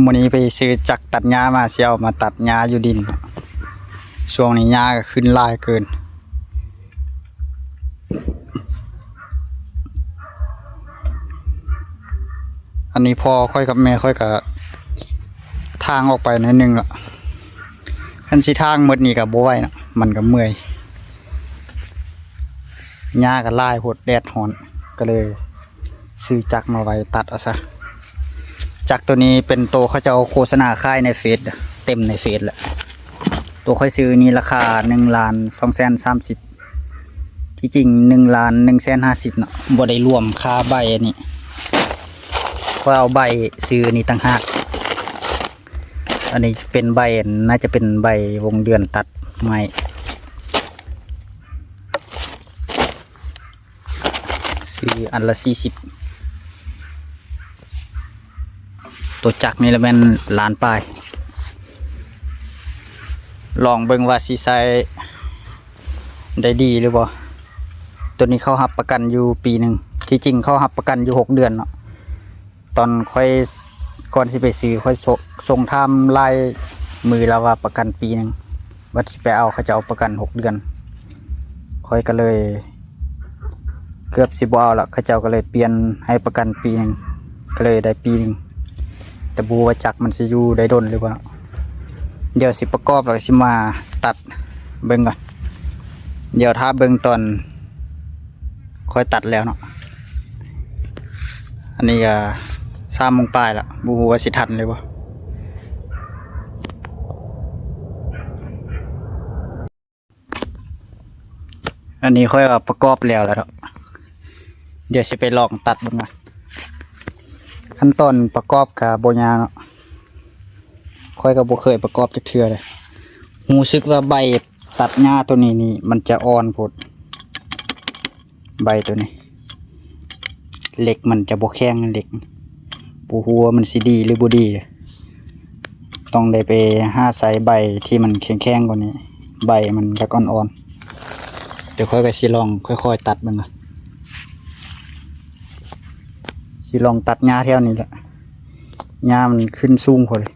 มื้อนี้ไปซื้อจักรตัดหญ้ามาเสียวมาตัดหญ้าอยู่ดินช่วงนี้หญ้าก็ขึ้นหลายเกินอันนี้พอค่อยกับแม่ค่อยกับทางออกไปหน่อยนึงละคันสิทางหมดนี่ก็บ่ไหวนะมันก็เมื่อยหญ้าก็หลายโพดแดดร้อนก็เลยซื้อจักรมาไว้ตัดเอาซะจักรตัวนี้เป็นตัวเขาจะเอาโฆษณาค่ายในเฟซเต็มในเฟซแหละตัวค่อยซื้อนี่ราคา1,230,000ที่จริง1,150,000เนาะบ่ได้รวมค่าใบอันนี้ก็เอาใบซื้อนี่ต่างหากอันนี้เป็นใบน่าจะเป็นใบวงเดือนตัดไม้ซื้ออันละ40ตัวจักรนี่ละแม่นล้านปลายลองเบิ่งว่าสิใช้ได้ดีหรือบ่ตัวนี้เขารับประกันอยู่ปีหนึ่งที่จริงเขารับประกันอยู่6 เดือนเนาะตอนค่อยก่อนสิไปซื้อค่อยส่งทำลายมือแล้วว่าประกันปีหนึ่งบัดสิไปเอาเขาจะเอาประกัน6 เดือนค่อยก็เลยเกือบสิบ่เอาละเขาเจ้าก็เลยเปลี่ยนให้ประกันปีหนึ่งก็เลยได้ปีหนึ่งแต่บูว่าจักมันสิอยู่ได้ดนหรือเปล่าเดี๋ยวสิประกอบแล้วสิมาตัดเบิ่งก่อนเดี๋ยวถ้าเบิ่งตอนค่อยตัดแล้วเนาะอันนี้ก็3 โมงปลายละบูว่าสิทันเลยบ่อันนี้ค่อยประกอบแล้วเนาะเดี๋ยวสิไปลองตัดเบิ่งก่อนขั้นตอนประกอบกับโบยาเนาะค่อยกับโบเคยประกอบจักเทื่อเลยรู้สึกว่าใบตัดหญ้าตัวนี้นี่มันจะอ่อนโพดใบตัวนี้เหล็กมันจะบ่แข็งเหล็กปูหัวมันสิดีหรือบ่ดีต้องได้ไปหาใส่ใบที่มันแข็งๆกว่านี้ใบมันจะอ่อนๆเดี๋ยวค่อยก็สิลองค่อยๆตัดมันก่อนสิลองตัดหญ้าแถวนี้แหละหญ้ามันขึ้นสูงพอเลย